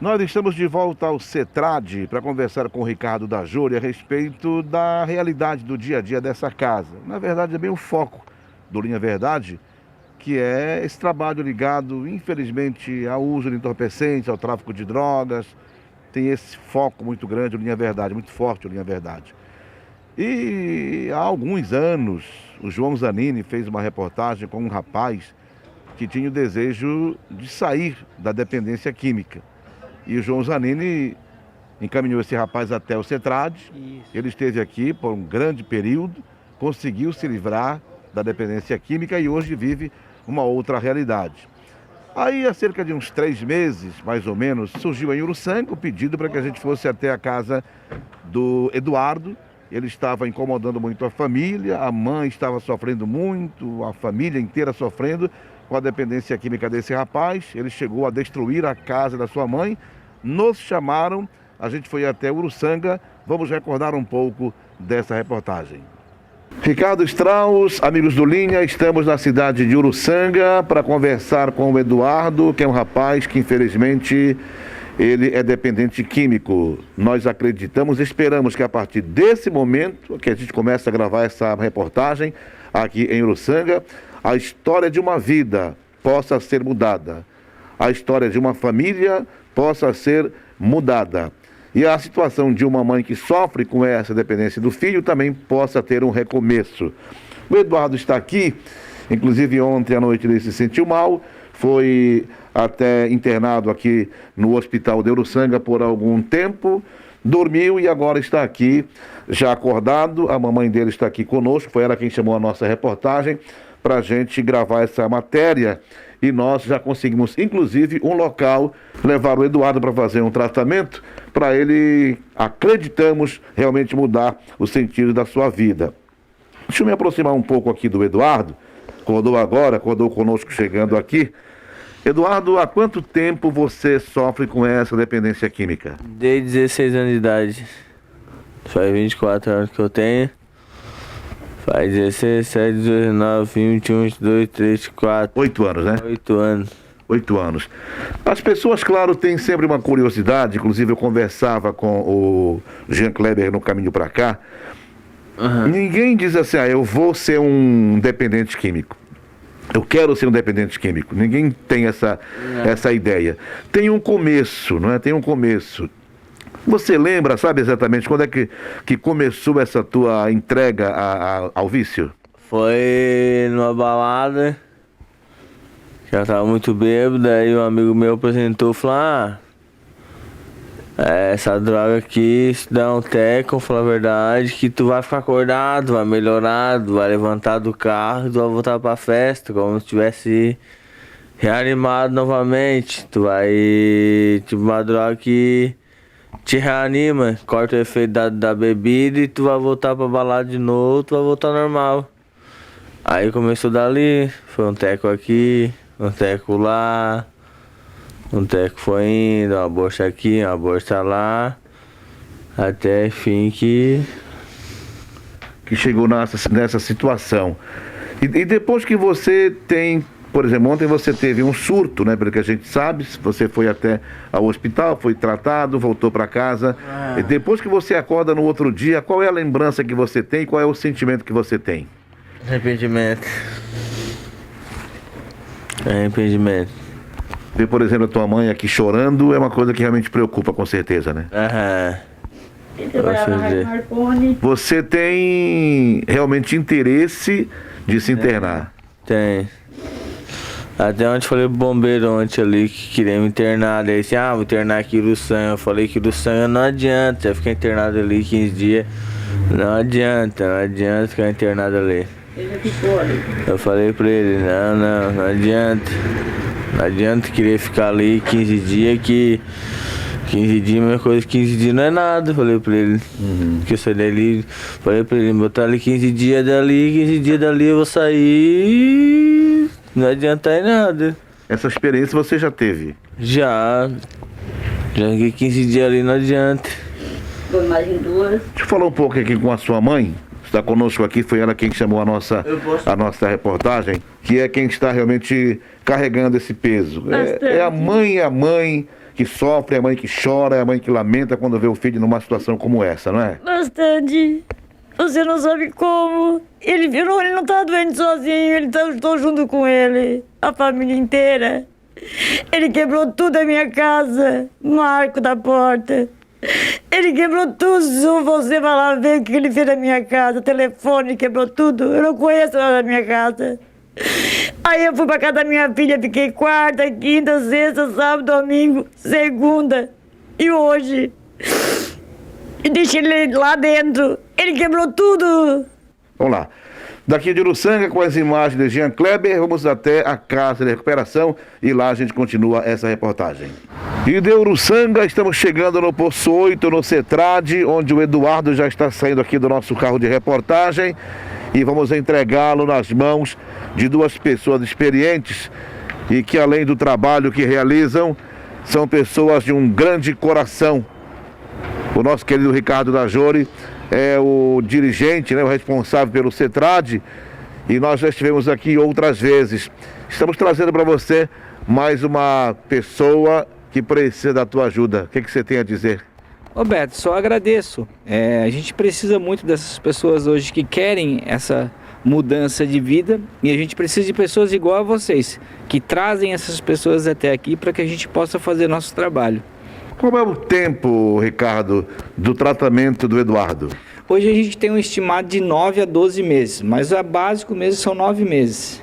Nós estamos de volta ao CETRAD para conversar com o Ricardo da Júlia a respeito da realidade do dia a dia dessa casa. Na verdade, é bem o foco do Linha Verdade, que é esse trabalho ligado, infelizmente, ao uso de entorpecentes, ao tráfico de drogas. Tem esse foco muito grande, o Linha Verdade, muito forte o Linha Verdade. E há alguns anos, o João Zanini fez uma reportagem com um rapaz que tinha o desejo de sair da dependência química. E o João Zanini encaminhou esse rapaz até o CETRAD. Ele esteve aqui por um grande período, conseguiu se livrar da dependência química e hoje vive uma outra realidade. Aí, há cerca de uns 3 meses, mais ou menos, surgiu em Uruçanga o pedido para que a gente fosse até a casa do Eduardo. Ele estava incomodando muito a família, a mãe estava sofrendo muito, a família inteira sofrendo com a dependência química desse rapaz. Ele chegou a destruir a casa da sua mãe. Nos chamaram, a gente foi até Uruçanga. Vamos recordar um pouco dessa reportagem. Ricardo Strauss, amigos do Linha, estamos na cidade de Uruçanga para conversar com o Eduardo, que é um rapaz que infelizmente ele é dependente químico. Nós acreditamos, esperamos que a partir desse momento que a gente começa a gravar essa reportagem aqui em Uruçanga, a história de uma vida possa ser mudada, a história de uma família possa ser mudada e a situação de uma mãe que sofre com essa dependência do filho também possa ter um recomeço. O Eduardo está aqui, inclusive ontem à noite ele se sentiu mal, foi até internado aqui no hospital de Uruçanga por algum tempo, dormiu e agora está aqui já acordado. A mamãe dele está aqui conosco, foi ela quem chamou a nossa reportagem para a gente gravar essa matéria e nós já conseguimos, inclusive, um local, levar o Eduardo para fazer um tratamento para ele, acreditamos, realmente mudar o sentido da sua vida. Deixa eu me aproximar um pouco aqui do Eduardo, acordou conosco chegando aqui. Eduardo, há quanto tempo você sofre com essa dependência química? Desde 16 anos de idade. Faz 24 anos que eu tenho. Faz 16, 17, 18, 19, 20, 21, 22, 23, 24. 8 anos, né? 8 anos. 8 anos. As pessoas, claro, têm sempre uma curiosidade, inclusive eu conversava com o Jean Kleber no caminho para cá. Ninguém diz assim, eu vou ser um dependente químico. Eu quero ser um dependente químico. Ninguém tem essa ideia. Tem um começo, não é? Tem um começo. Você lembra, sabe exatamente quando é que começou essa tua entrega ao vício? Foi numa balada, já tava muito bêbado, aí um amigo meu apresentou e falou, essa droga aqui, se dá um teco, falar a verdade, que tu vai ficar acordado, vai melhorar, tu vai levantar do carro e tu vai voltar pra festa, como se tivesse reanimado novamente. Tu vai, tipo, uma droga que te reanima, corta o efeito da bebida e tu vai voltar pra balada de novo, tu vai voltar normal. Aí começou dali, foi um teco aqui, um teco lá, um teco foi indo, uma bolsa aqui, uma bolsa lá, até enfim que chegou nessa situação. E depois que você tem, por exemplo, ontem você teve um surto, né? Pelo que a gente sabe, você foi até ao hospital, foi tratado, voltou para casa. E depois que você acorda no outro dia, qual é a lembrança que você tem? Qual é o sentimento que você tem? arrependimento. Arrependimento. Ver, por exemplo, a tua mãe aqui chorando é uma coisa que realmente preocupa, com certeza, né? Ele trabalhava na Rádio Marconi. Você tem realmente interesse de se internar? Tem. Até ontem falei pro bombeiro ontem ali que queria me internar. Daí disse, vou internar aqui no Uruçanga. Eu falei que no Uruçanga não adianta, já ficar internado ali 15 dias. Não adianta ficar internado ali. Ele ficou ali. Eu falei pra ele, não adianta. Não adianta querer ficar ali 15 dias que 15 dias, minha coisa, 15 dias não é nada, falei pra ele. Que eu saí dali, falei pra ele, botar ali 15 dias dali, 15 dias dali eu vou sair, não adianta em nada. Essa experiência você já teve? Já fiquei 15 dias ali, não adianta. Foi mais em 2. Deixa eu falar um pouco aqui com a sua mãe. Está conosco aqui, foi ela quem chamou a nossa reportagem, que é quem está realmente carregando esse peso. É a mãe que sofre, é a mãe que chora, é a mãe que lamenta quando vê o filho numa situação como essa, não é? Bastante. Você não sabe como. Ele não tá doente sozinho, estou junto com ele, a família inteira. Ele quebrou tudo a minha casa, no arco da porta. Ele quebrou tudo. Se você vai lá ver o que ele fez na minha casa, telefone, quebrou tudo. Eu não conheço nada da minha casa. Aí eu fui pra casa da minha filha, fiquei quarta, quinta, sexta, sábado, domingo, segunda e hoje. E deixei ele lá dentro. Ele quebrou tudo. Vamos lá. Daqui de Uruçanga, com as imagens de Jean Kleber, vamos até a Casa de Recuperação e lá a gente continua essa reportagem. E de Uruçanga, estamos chegando no Poço 8, no CETRAD, onde o Eduardo já está saindo aqui do nosso carro de reportagem e vamos entregá-lo nas mãos de duas pessoas experientes e que, além do trabalho que realizam, são pessoas de um grande coração. O nosso querido Ricardo Dajori é o dirigente, né, o responsável pelo CETRAD, e nós já estivemos aqui outras vezes. Estamos trazendo para você mais uma pessoa que precisa da tua ajuda. O que você tem a dizer? Roberto, só agradeço. A gente precisa muito dessas pessoas hoje que querem essa mudança de vida, e a gente precisa de pessoas igual a vocês, que trazem essas pessoas até aqui para que a gente possa fazer nosso trabalho. Qual é o tempo, Ricardo, do tratamento do Eduardo? Hoje a gente tem um estimado de 9 a 12 meses, mas o básico mesmo são 9 meses.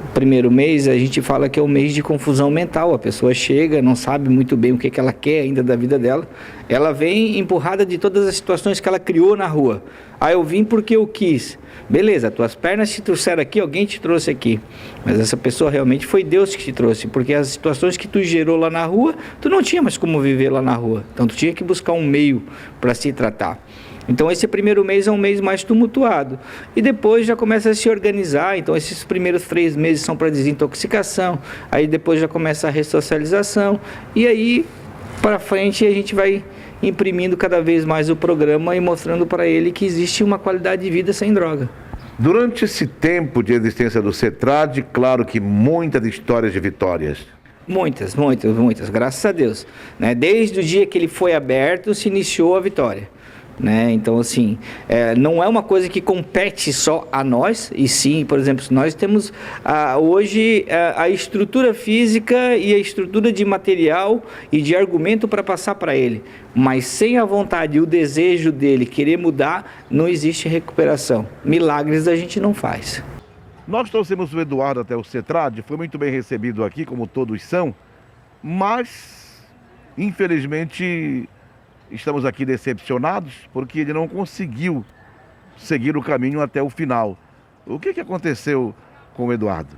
O primeiro mês a gente fala que é o mês de confusão mental. A pessoa chega, não sabe muito bem o que ela quer ainda da vida dela. Ela vem empurrada de todas as situações que ela criou na rua. Ah, eu vim porque eu quis. Beleza, tuas pernas te trouxeram aqui, alguém te trouxe aqui. Mas essa pessoa realmente foi Deus que te trouxe, porque as situações que tu gerou lá na rua, tu não tinha mais como viver lá na rua. Então tu tinha que buscar um meio para se tratar. Então esse primeiro mês é um mês mais tumultuado. E depois já começa a se organizar. Então esses primeiros 3 meses são para desintoxicação. Aí depois já começa a ressocialização. E aí para frente a gente vai imprimindo cada vez mais o programa e mostrando para ele que existe uma qualidade de vida sem droga. Durante esse tempo de existência do CETRAD, claro que muitas histórias de vitórias. Muitas, graças a Deus. Desde o dia que ele foi aberto, se iniciou a vitória. Então, assim, não é uma coisa que compete só a nós, e sim, por exemplo, nós temos hoje a estrutura física e a estrutura de material e de argumento para passar para ele, mas sem a vontade e o desejo dele querer mudar, não existe recuperação. Milagres a gente não faz. Nós trouxemos o Eduardo até o CETRAD, foi muito bem recebido aqui, como todos são, mas, infelizmente, estamos aqui decepcionados porque ele não conseguiu seguir o caminho até o final. O que aconteceu com o Eduardo?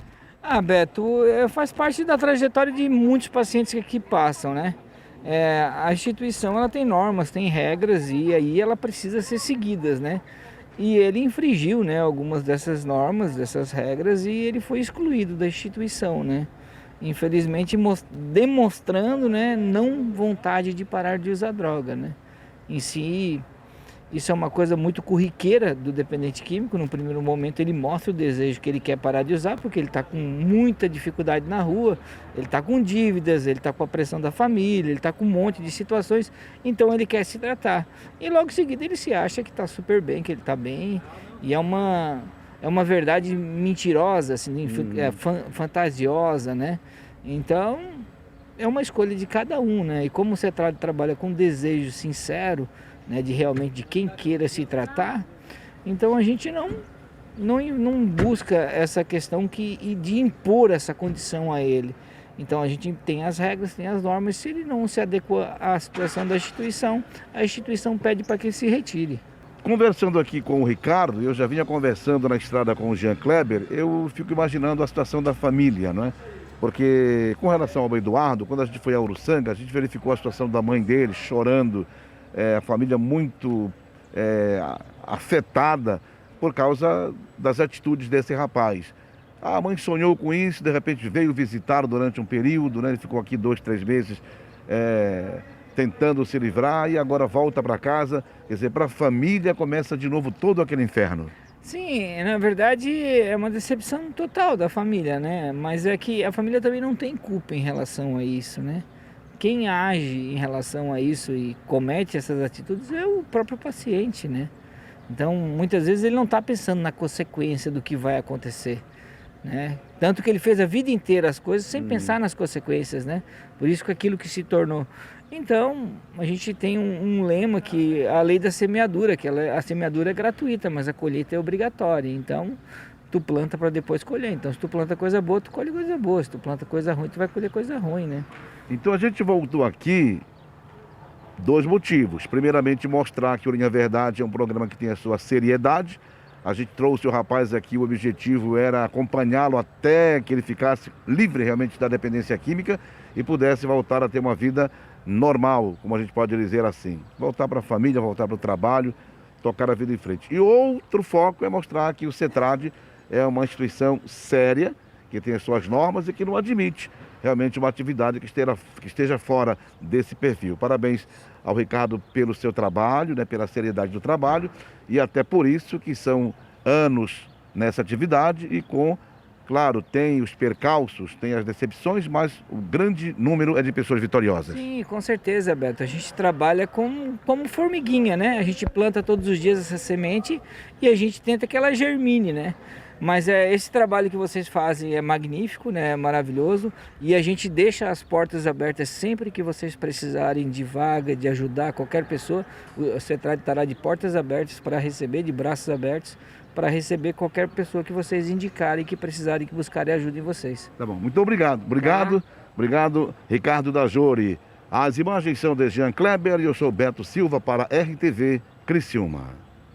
Beto, faz parte da trajetória de muitos pacientes que aqui passam, a instituição ela tem normas, tem regras e aí ela precisa ser seguidas, E ele infringiu, algumas dessas normas, dessas regras e ele foi excluído da instituição, Infelizmente demonstrando, não vontade de parar de usar droga, Em si, isso é uma coisa muito corriqueira do dependente químico. No primeiro momento ele mostra o desejo que ele quer parar de usar, porque ele está com muita dificuldade na rua, ele está com dívidas, ele está com a pressão da família, ele está com um monte de situações, então ele quer se tratar. E logo em seguida ele se acha que está super bem, que ele está bem, e é uma verdade mentirosa, assim, fantasiosa, Então, é uma escolha de cada um, E como o CETRAD trabalha com desejo sincero, de realmente de quem queira se tratar, então a gente não busca essa questão de impor essa condição a ele. Então a gente tem as regras, tem as normas, se ele não se adequa à situação da instituição, a instituição pede para que ele se retire. Conversando aqui com o Ricardo, eu já vinha conversando na estrada com o Jean Kleber, eu fico imaginando a situação da família, Porque com relação ao Eduardo, quando a gente foi a Uruçanga, a gente verificou a situação da mãe dele chorando, a família muito afetada por causa das atitudes desse rapaz. A mãe sonhou com isso, de repente veio visitar durante um período, ele ficou aqui 2, 3 meses tentando se livrar e agora volta para casa. Quer dizer, para a família começa de novo todo aquele inferno. Sim, na verdade é uma decepção total da família, Mas é que a família também não tem culpa em relação a isso, quem age em relação a isso e comete essas atitudes é o próprio paciente, né? Então, muitas vezes ele não está pensando na consequência do que vai acontecer, né? Tanto que ele fez a vida inteira as coisas sem pensar nas consequências, né? Por isso que aquilo que se tornou. Então, a gente tem um lema que a lei da semeadura, que a semeadura é gratuita, mas a colheita é obrigatória. Então, tu planta para depois colher. Então, se tu planta coisa boa, tu colhe coisa boa. Se tu planta coisa ruim, tu vai colher coisa ruim, né? Então a gente voltou aqui, dois motivos. Primeiramente, mostrar que o Linha Verdade é um programa que tem a sua seriedade. A gente trouxe o rapaz aqui, o objetivo era acompanhá-lo até que ele ficasse livre realmente da dependência química e pudesse voltar a ter uma vida normal, como a gente pode dizer assim. Voltar para a família, voltar para o trabalho, tocar a vida em frente. E outro foco é mostrar que o CETRAD é uma instituição séria, que tem as suas normas e que não admite realmente uma atividade que esteja fora desse perfil. Parabéns ao Ricardo pelo seu trabalho, né, pela seriedade do trabalho e até por isso que são anos nessa atividade e claro, tem os percalços, tem as decepções, mas o grande número é de pessoas vitoriosas. Sim, com certeza, Beto. A gente trabalha como formiguinha, né? A gente planta todos os dias essa semente e a gente tenta que ela germine, né? Mas esse trabalho que vocês fazem é magnífico, né? É maravilhoso. E a gente deixa as portas abertas sempre que vocês precisarem de vaga, de ajudar qualquer pessoa. O CETRAD estará de portas abertas para receber, de braços abertos, para receber qualquer pessoa que vocês indicarem, que precisarem, que buscarem ajuda em vocês. Tá bom, muito obrigado. Obrigado, Ricardo da Jori. As imagens são de Jean Kleber e eu sou Beto Silva para RTV Criciúma.